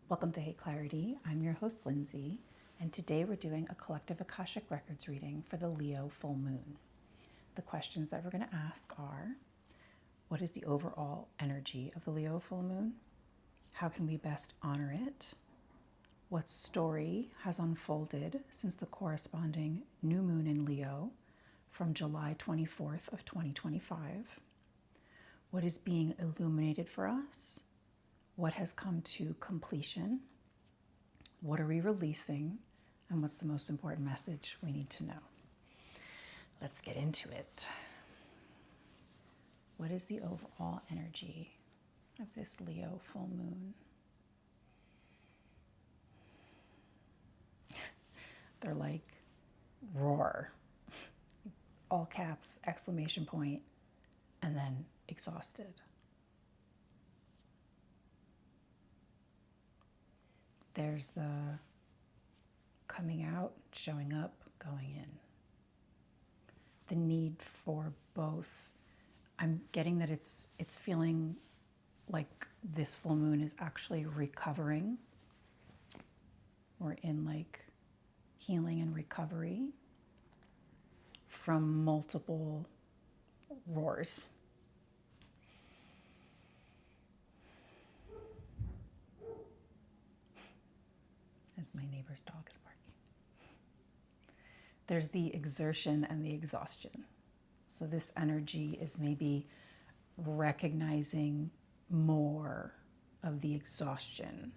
Welcome to Hey Clarity. I'm your host, Lindsay, and today we're doing a collective Akashic Records reading for the Leo full moon. The questions that we're going to ask are, what is the overall energy of the Leo full moon? How can we best honor it? What story has unfolded since the corresponding new moon in Leo from July 24th of 2025? What is being illuminated for us? What has come to completion? What are we releasing? And what's the most important message we need to know? Let's get into it. What is the overall energy of this Leo full moon? They're like roar, all caps, exclamation point, and then exhausted. There's the coming out, showing up, going in. The need for both. I'm getting that it's feeling like this full moon is actually recovering. We're in like healing and recovery from multiple roars. As my neighbor's dog is barking. There's the exertion and the exhaustion. So this energy is maybe recognizing more of the exhaustion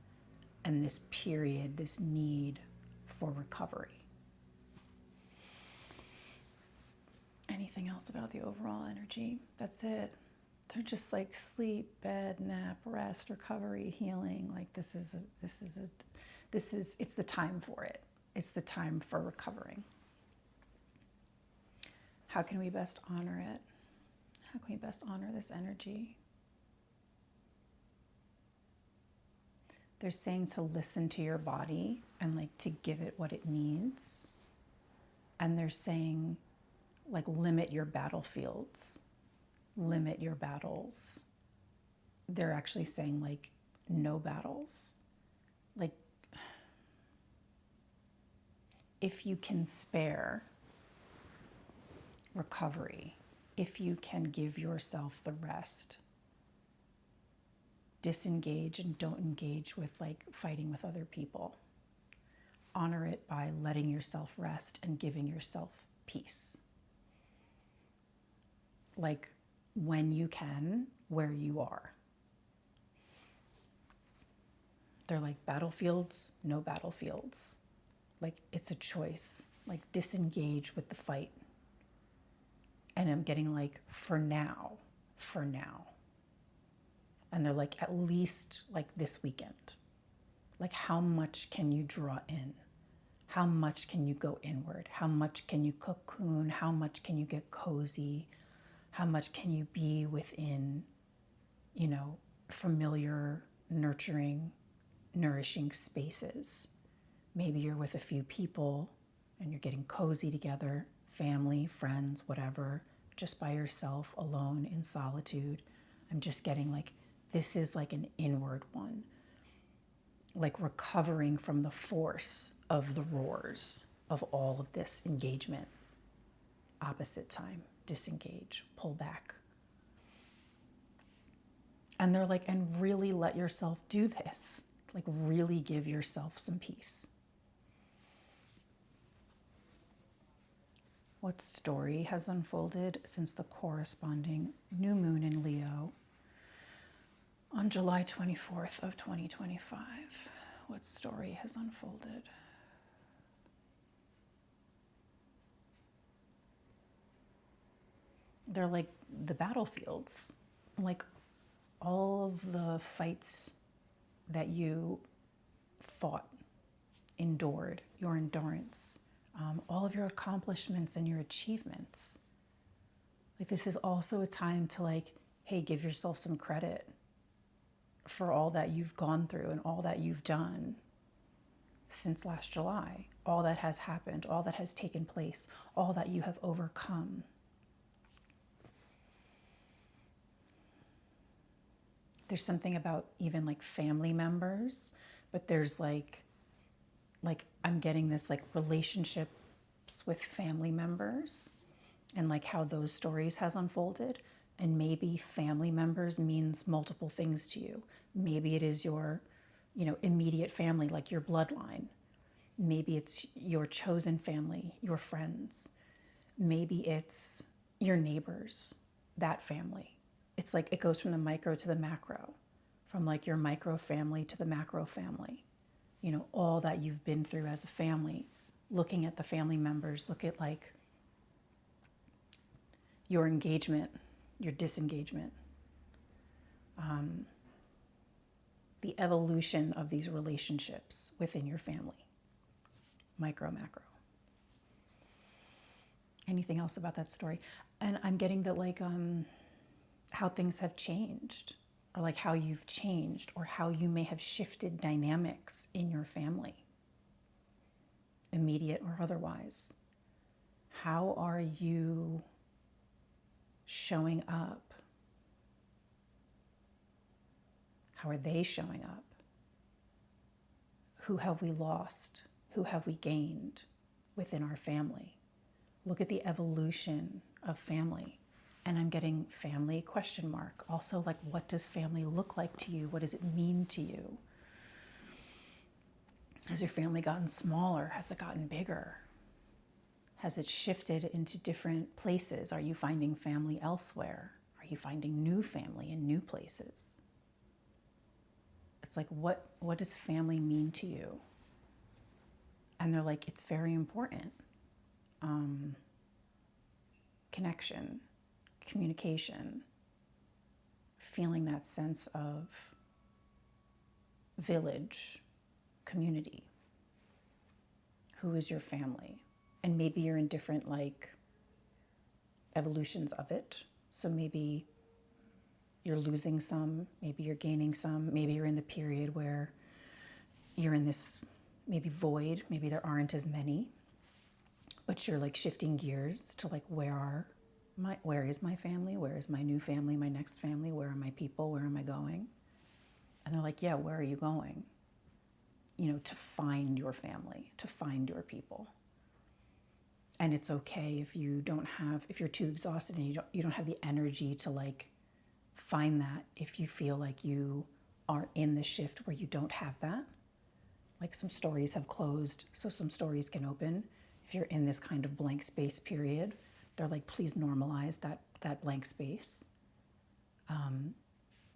and this period, this need for recovery. Anything else about the overall energy? That's it. They're just like sleep, bed, nap, rest, recovery, healing. Like it's the time for it. It's the time for recovering. How can we best honor it? How can we best honor this energy? They're saying to listen to your body and like to give it what it needs. And they're saying like limit your battlefields, limit your battles. They're actually saying like no battles. Like if you can spare recovery, if you can give yourself the rest, disengage and don't engage with like fighting with other people. Honor it by letting yourself rest and giving yourself peace. Like when you can, where you are. They're like battlefields, no battlefields. Like it's a choice, like disengage with the fight. And I'm getting like, for now. And they're like, at least like this weekend. Like how much can you draw in? How much can you go inward? How much can you cocoon? How much can you get cozy? How much can you be within, familiar, nurturing, nourishing spaces? Maybe you're with a few people and you're getting cozy together, family, friends, whatever, just by yourself, alone, in solitude. I'm just getting like, this is like an inward one, like recovering from the force of the roars of all of this engagement. Opposite time, disengage, pull back. And they're like, and really let yourself do this. Like really give yourself some peace. What story has unfolded since the corresponding new moon in Leo on July 24th of 2025? What story has unfolded? They're like the battlefields, like all of the fights that you fought, endured, your endurance, all of your accomplishments and your achievements. Like this is also a time to like, hey, give yourself some credit for all that you've gone through and all that you've done since last July, all that has happened, all that has taken place, all that you have overcome. There's something about even like family members but there's like I'm getting this like relationships with family members and like how those stories has unfolded. And maybe family members means multiple things to you. Maybe it is your, immediate family, like your bloodline. Maybe it's your chosen family, your friends. Maybe it's your neighbors, that family. It's like it goes from the micro to the macro, from like your micro family to the macro family. All that you've been through as a family, looking at the family members, look at like your engagement, your disengagement, the evolution of these relationships within your family, micro, macro. Anything else about that story? And I'm getting that like how things have changed, or like how you've changed, or how you may have shifted dynamics in your family, immediate or otherwise. How are you showing up? How are they showing up? Who have we lost? Who have we gained within our family? Look at the evolution of family. And I'm getting family ? Also, like, what does family look like to you? What does it mean to you? Has your family gotten smaller? Has it gotten bigger? Has it shifted into different places? Are you finding family elsewhere? Are you finding new family in new places? It's like, what does family mean to you? And they're like, it's very important. Connection, communication, feeling that sense of village, community. Who is your family? And maybe you're in different like evolutions of it. So maybe you're losing some, maybe you're gaining some, maybe you're in the period where you're in this maybe void, maybe there aren't as many, but you're like shifting gears to like, where is my family? Where is my new family, my next family? Where are my people? Where am I going? And they're like, yeah, where are you going? To find your family, to find your people. And it's okay if you're too exhausted and you don't have the energy to like find that, if you feel like you are in the shift where you don't have that. Like some stories have closed, so some stories can open. If you're in this kind of blank space period, they're like, please normalize that blank space.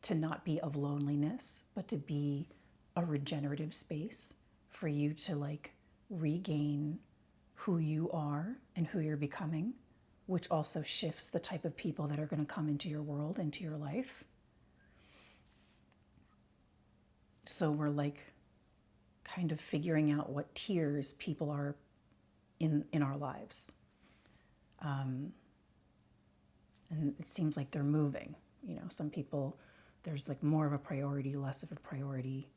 To not be of loneliness, but to be a regenerative space for you to like regain who you are and who you're becoming, which also shifts the type of people that are going to come into your world, into your life. So we're like kind of figuring out what tiers people are in our lives. And it seems like they're moving. Some people, there's like more of a priority, less of a priority.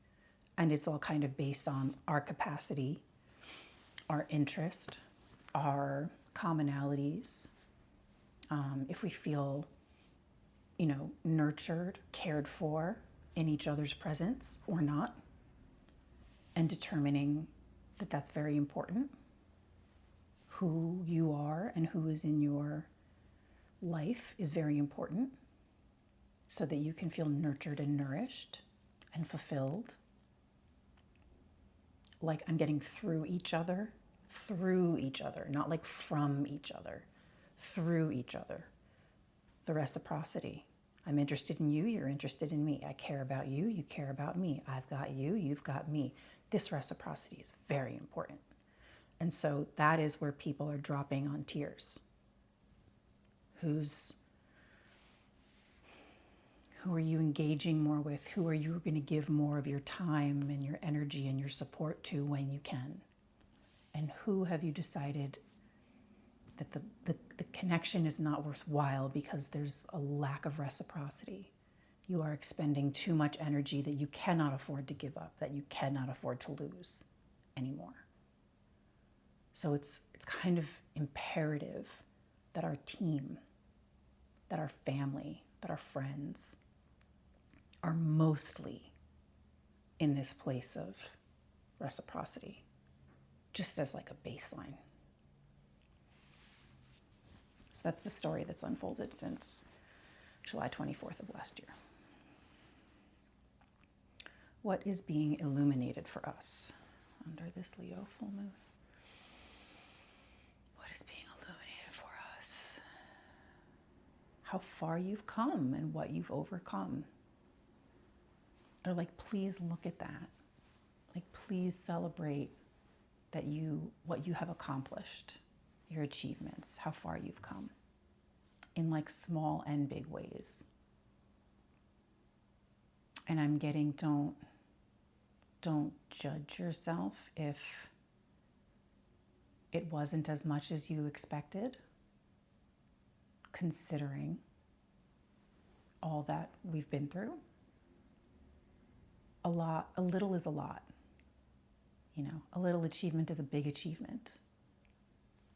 And it's all kind of based on our capacity, our interest, our commonalities. If we feel, nurtured, cared for in each other's presence or not, and determining that that's very important. Who you are and who is in your life is very important, so that you can feel nurtured and nourished and fulfilled. Like I'm getting through each other, not like from each other, through each other. The reciprocity. I'm interested in you, you're interested in me. I care about you, you care about me. I've got you, you've got me. This reciprocity is very important. And so that is where people are dropping on tiers. Who are you engaging more with? Who are you going to give more of your time and your energy and your support to when you can? And who have you decided that the connection is not worthwhile because there's a lack of reciprocity? You are expending too much energy that you cannot afford to give up, that you cannot afford to lose anymore. So it's kind of imperative that our team, that our family, that our friends are mostly in this place of reciprocity, just as like a baseline. So that's the story that's unfolded since July 24th of last year. What is being illuminated for us under this Leo full moon? What is being illuminated for us? How far you've come and what you've overcome. Or like, please look at that. Like, please celebrate that what you have accomplished, your achievements, how far you've come in like small and big ways. And I'm getting, don't judge yourself if it wasn't as much as you expected, considering all that we've been through. A little is a lot. You know, a little achievement is a big achievement.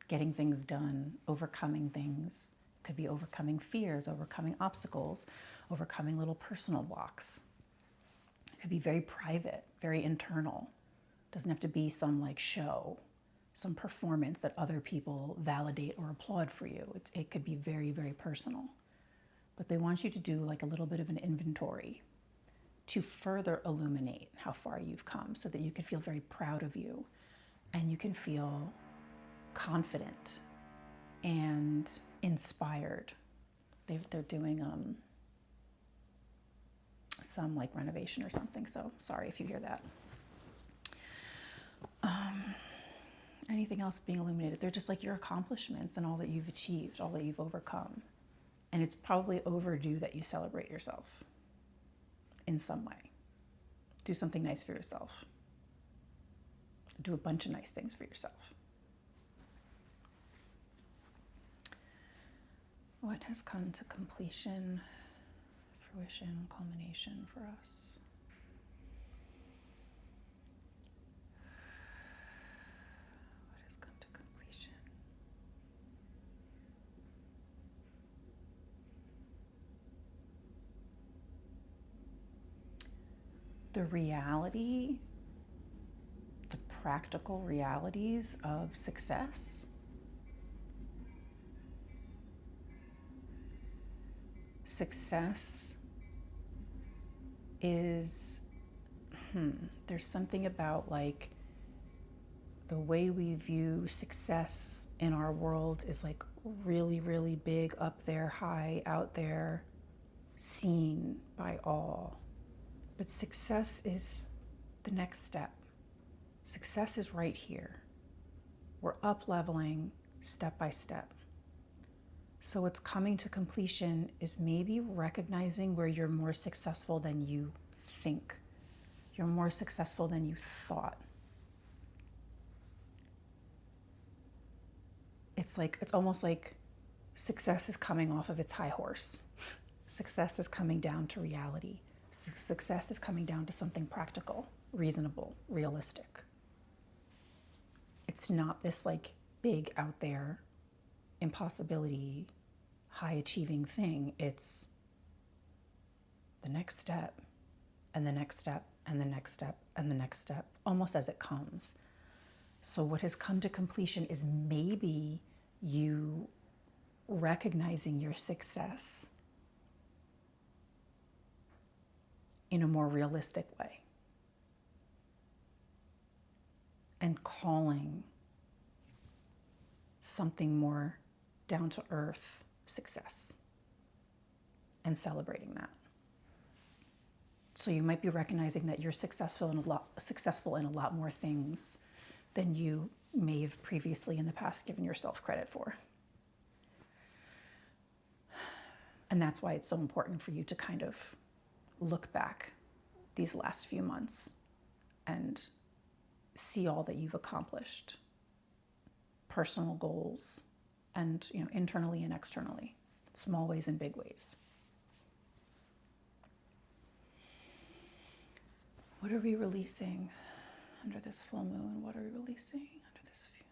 Getting things done, overcoming things, could be overcoming fears, overcoming obstacles, overcoming little personal blocks. It could be very private, very internal. Doesn't have to be some like show, some performance that other people validate or applaud for you. It could be very, very personal. But they want you to do like a little bit of an inventory to further illuminate how far you've come so that you can feel very proud of you and you can feel confident and inspired. They're doing some like renovation or something, so sorry if you hear that. Anything else being illuminated? They're just like your accomplishments and all that you've achieved, all that you've overcome. And it's probably overdue that you celebrate yourself in some way. Do something nice for yourself. Do a bunch of nice things for yourself. What has come to completion, fruition, culmination for us? What has come to completion? The reality, the practical realities of success. Success is, there's something about like the way we view success in our world is like really, really big, up there, high, out there, seen by all. But success is the next step. Success is right here. We're up leveling step by step. So what's coming to completion is maybe recognizing where you're more successful than you think. You're more successful than you thought. It's almost like success is coming off of its high horse. Success is coming down to reality. Success is coming down to something practical, reasonable, realistic. It's not this like big out there impossibility, high achieving thing. It's the next step and the next step and the next step and the next step, almost as it comes. So what has come to completion is maybe you recognizing your success in a more realistic way and calling something more down to earth success and celebrating that. So you might be recognizing that you're successful in a lot more things than you may have previously in the past given yourself credit for. And that's why it's so important for you to kind of look back these last few months and see all that you've accomplished, personal goals, and internally and externally, small ways and big ways. What are we releasing under this full moon? What are we releasing under this view?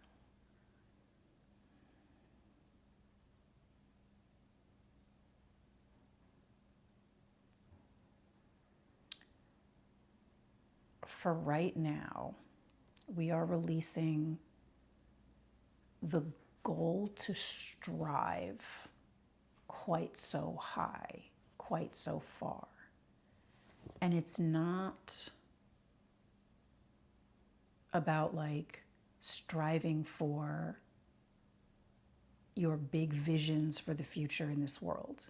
for right now, we are releasing the goal to strive quite so high, quite so far. And it's not about like striving for your big visions for the future in this world.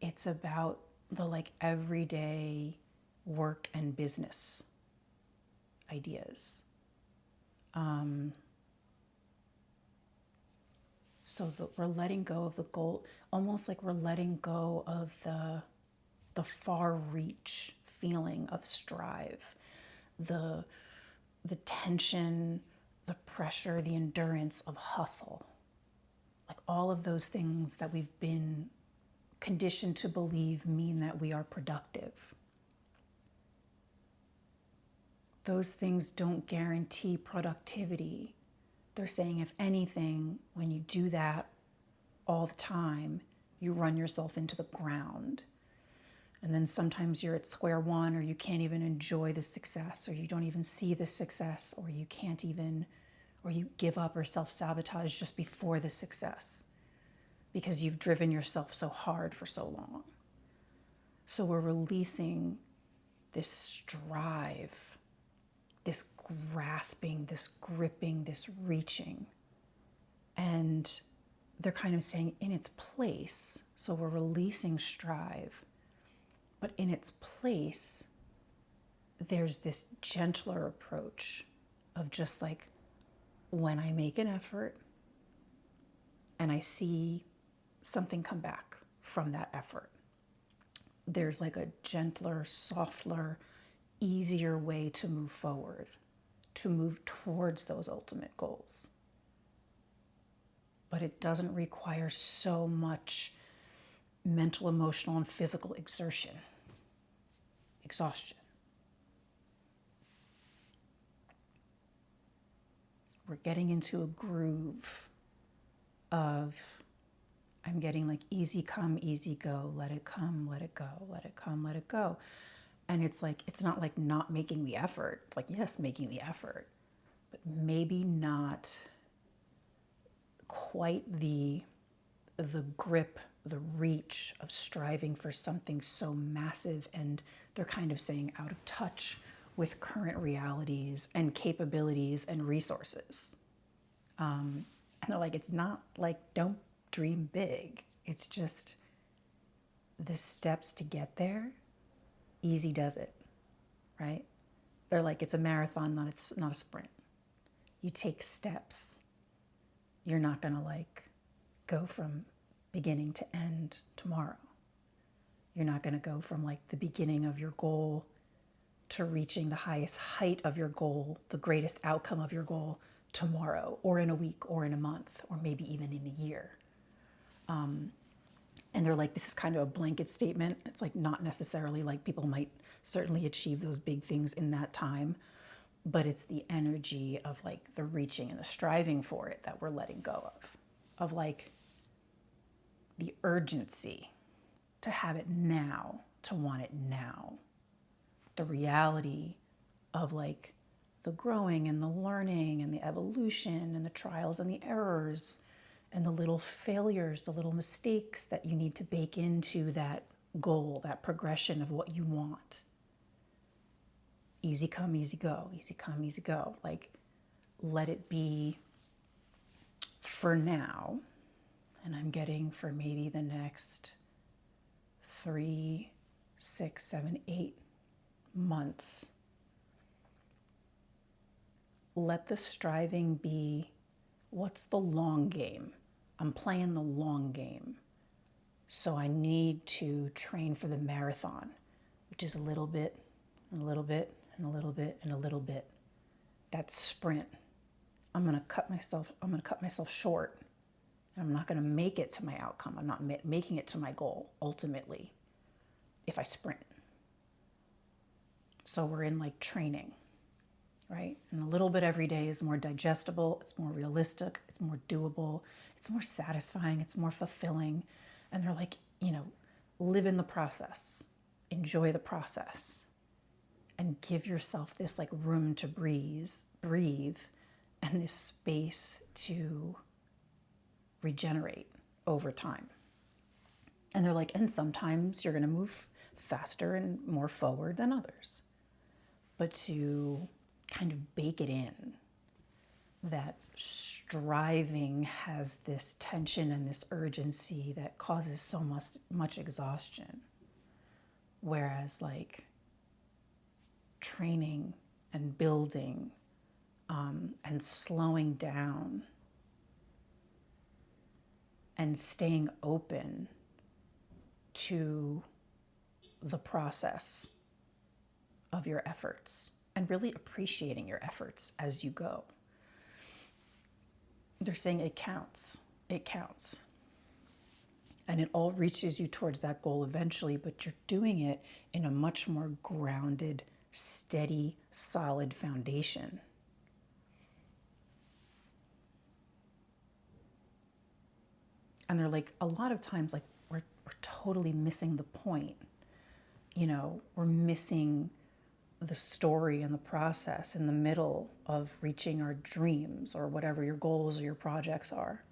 It's about the like everyday work and business ideas. So that we're letting go of the goal, almost like we're letting go of the far reach feeling of strive, the tension, the pressure, the endurance of hustle. Like all of those things that we've been conditioned to believe mean that we are productive. Those things don't guarantee productivity. They're saying, if anything, when you do that all the time, you run yourself into the ground. And then sometimes you're at square one, or you can't even enjoy the success, or you don't even see the success, or you can't even, or you give up or self-sabotage just before the success because you've driven yourself so hard for so long. So we're releasing this strive, this grasping, this gripping, this reaching. And they're kind of saying in its place, so we're releasing strive, but in its place, there's this gentler approach of just like, when I make an effort and I see something come back from that effort, there's like a gentler, softer, easier way to move forward, to move towards those ultimate goals. But it doesn't require so much mental, emotional, and physical exhaustion. We're getting into a groove of, I'm getting like easy come, easy go, let it come, let it go, let it come, let it go. And it's like, it's not like not making the effort. It's like, yes, making the effort, but maybe not quite the grip, the reach of striving for something so massive, and they're kind of saying out of touch with current realities and capabilities and resources. And they're like, it's not like don't dream big. It's just the steps to get there. Easy does it, right? They're like, it's a marathon, not a sprint. You take steps. You're not going to like go from beginning to end tomorrow. You're not going to go from like the beginning of your goal to reaching the highest height of your goal, the greatest outcome of your goal tomorrow, or in a week, or in a month, or maybe even in a year. And they're like, this is kind of a blanket statement. It's like not necessarily like people might certainly achieve those big things in that time, but it's the energy of like the reaching and the striving for it that we're letting go of like the urgency to have it now, to want it now. The reality of like the growing and the learning and the evolution and the trials and the errors and the little failures, the little mistakes that you need to bake into that goal, that progression of what you want. Easy come, easy go, easy come, easy go. Like, let it be for now. And I'm getting for maybe the next 3, 6, 7, 8 months. Let the striving be, what's the long game? I'm playing the long game. So I need to train for the marathon, which is a little bit, and a little bit, and a little bit, and a little bit. That sprint. I'm going to cut myself short. I'm not going to make it to my outcome. I'm not making it to my goal, ultimately, if I sprint. So we're in like training, right? And a little bit every day is more digestible. It's more realistic. It's more doable. It's more satisfying. It's more fulfilling. And they're like, live in the process. Enjoy the process. and give yourself this like room to breathe, and this space to regenerate over time. And they're like, and sometimes you're going to move faster and more forward than others. But to kind of bake it in, that striving has this tension and this urgency that causes so much exhaustion. Whereas like training and building and slowing down and staying open to the process of your efforts and really appreciating your efforts as you go. They're saying it counts. It counts. And it all reaches you towards that goal eventually, but you're doing it in a much more grounded, steady, solid foundation. And they're like, a lot of times, like, we're totally missing the point. You know, we're missing the story and the process in the middle of reaching our dreams or whatever your goals or your projects are.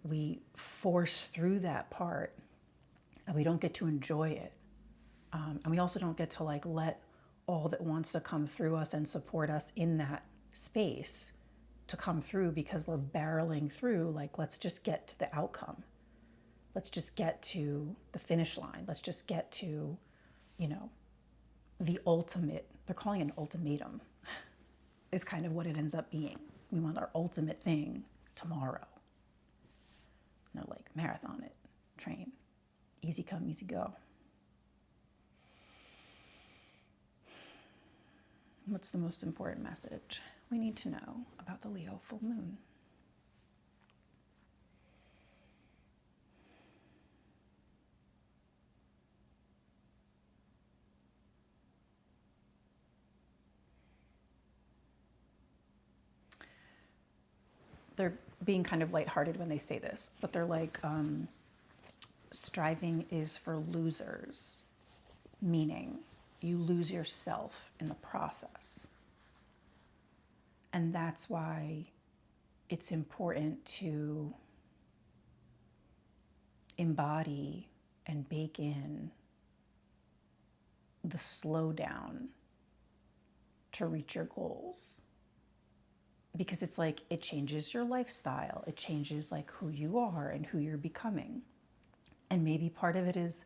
We force through that part and we don't get to enjoy it. And we also don't get to like let all that wants to come through us and support us in that space to come through, because we're barreling through like, let's just get to the outcome. Let's just get to the finish line. Let's just get to, you know, the ultimate. They're calling it an ultimatum is kind of what it ends up being. We want our ultimate thing tomorrow. No, like marathon it, train, easy come, easy go. What's the most important message we need to know about the Leo full moon? They're being kind of lighthearted when they say this, but they're like, striving is for losers, meaning you lose yourself in the process. And that's why it's important to embody and bake in the slowdown to reach your goals. Because it's like, it changes your lifestyle. It changes like who you are and who you're becoming. And maybe part of it is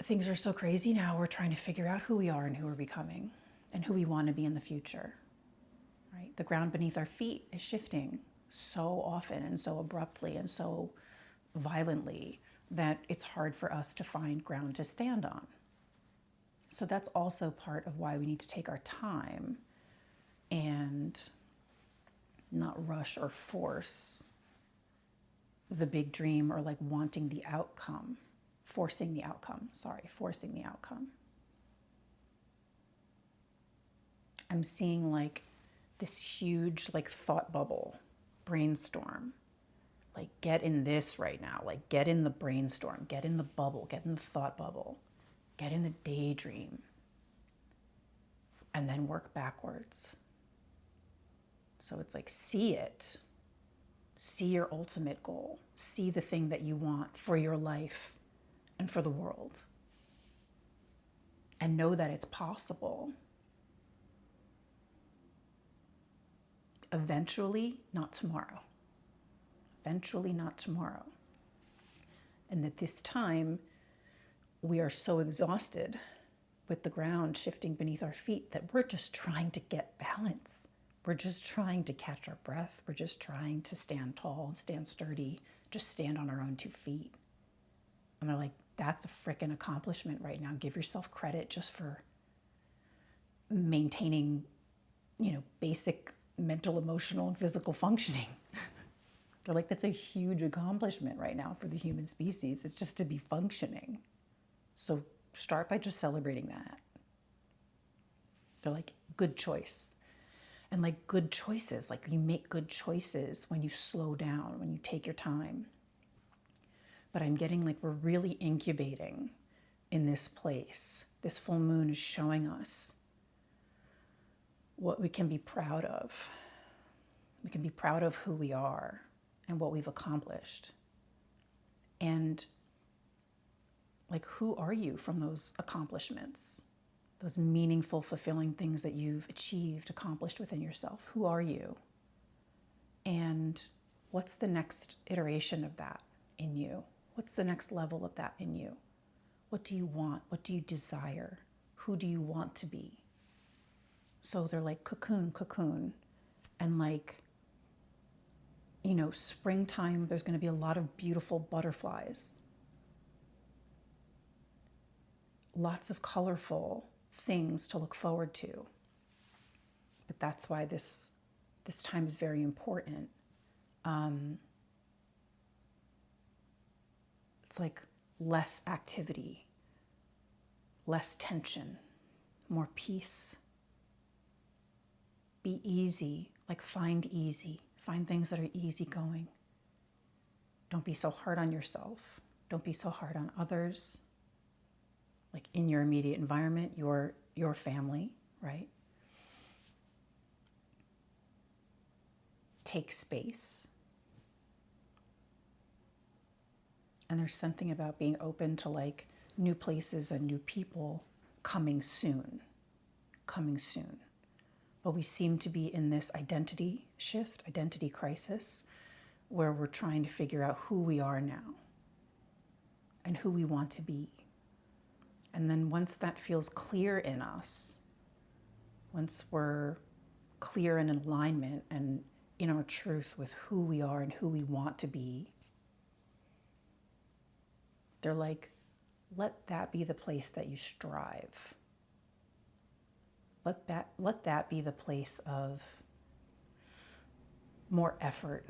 things are so crazy now, we're trying to figure out who we are and who we're becoming and who we want to be in the future, right? The ground beneath our feet is shifting so often and so abruptly and so violently that it's hard for us to find ground to stand on. So that's also part of why we need to take our time and not rush or force the big dream or like wanting the outcome, forcing the outcome. I'm seeing like this huge like thought bubble, brainstorm. Like get in this right now, like get in the brainstorm, get in the bubble, get in the thought bubble, get in the daydream, and then work backwards. So it's like, see it, see your ultimate goal, see the thing that you want for your life and for the world. And know that it's possible. Eventually, not tomorrow. Eventually, not tomorrow. And that this time, we are so exhausted with the ground shifting beneath our feet that we're just trying to get balance. We're just trying to catch our breath. We're just trying to stand tall, stand sturdy, just stand on our own 2 feet. And they're like, that's a freaking accomplishment right now. Give yourself credit just for maintaining, basic mental, emotional, and physical functioning. They're like, that's a huge accomplishment right now for the human species. It's just to be functioning. So start by just celebrating that. They're like, good choice. And like good choices, like you make good choices when you slow down, when you take your time. But I'm getting like we're really incubating in this place This full moon is showing us what we can be proud of. We can be proud of who we are and what we've accomplished. And like, who are you from those accomplishments? Those meaningful, fulfilling things that you've achieved, accomplished within yourself. Who are you? And what's the next iteration of that in you? What's the next level of that in you? What do you want? What do you desire? Who do you want to be? So they're like cocoon, cocoon. And like, you know, springtime, there's going to be a lot of beautiful butterflies. Lots of colorful things to look forward to. But that's why this time is very important. It's like less activity, less tension, more peace. Be easy, like find easy. Find things that are easygoing. Don't be so hard on yourself. Don't be so hard on others. Like in your immediate environment, your family, right? Take space. And there's something about being open to like new places and new people coming soon. But we seem to be in this identity shift, identity crisis, where we're trying to figure out who we are now and who we want to be. And then once that feels clear in us, once we're clear and in alignment and in our truth with who we are and who we want to be, they're like, let that be the place that you strive. Let that be the place of more effort.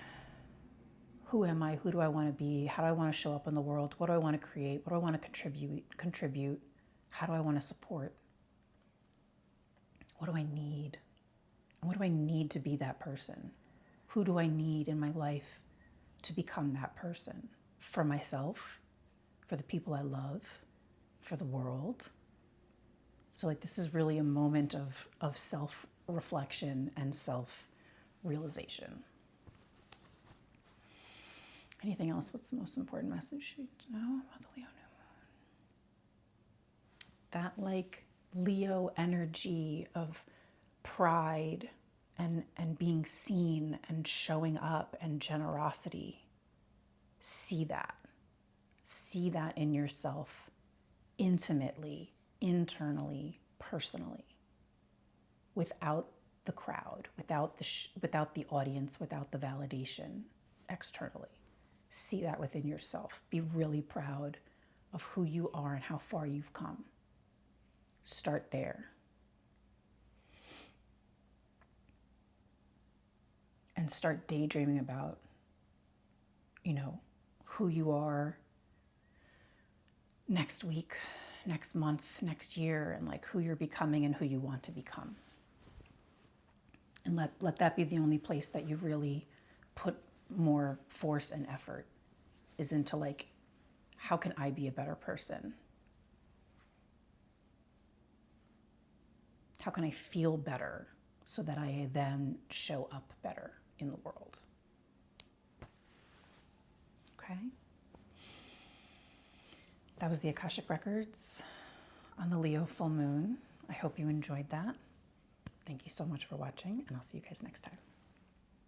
Who am I? Who do I want to be? How do I want to show up in the world? What do I want to create? What do I want to contribute? How do I want to support? What do I need? And what do I need to be that person? Who do I need in my life to become that person? For myself, for the people I love, for the world. So like this is really a moment of self-reflection and self-realization. Anything else? What's the most important message you need to know about the Leo new moon? That like Leo energy of pride and being seen and showing up and generosity. See that. See that in yourself intimately, internally, personally, without the crowd, without the audience, without the validation externally. See that within yourself. Be really proud of who you are and how far you've come. Start there. And start daydreaming about, you know, who you are next week, next month, next year, and like who you're becoming and who you want to become. And let that be the only place that you really put more force and effort, is into like, how can I be a better person? How can I feel better so that I then show up better in the world? Okay. That was the Akashic Records on the Leo full moon. I hope you enjoyed that. Thank you so much for watching, and I'll see you guys next time.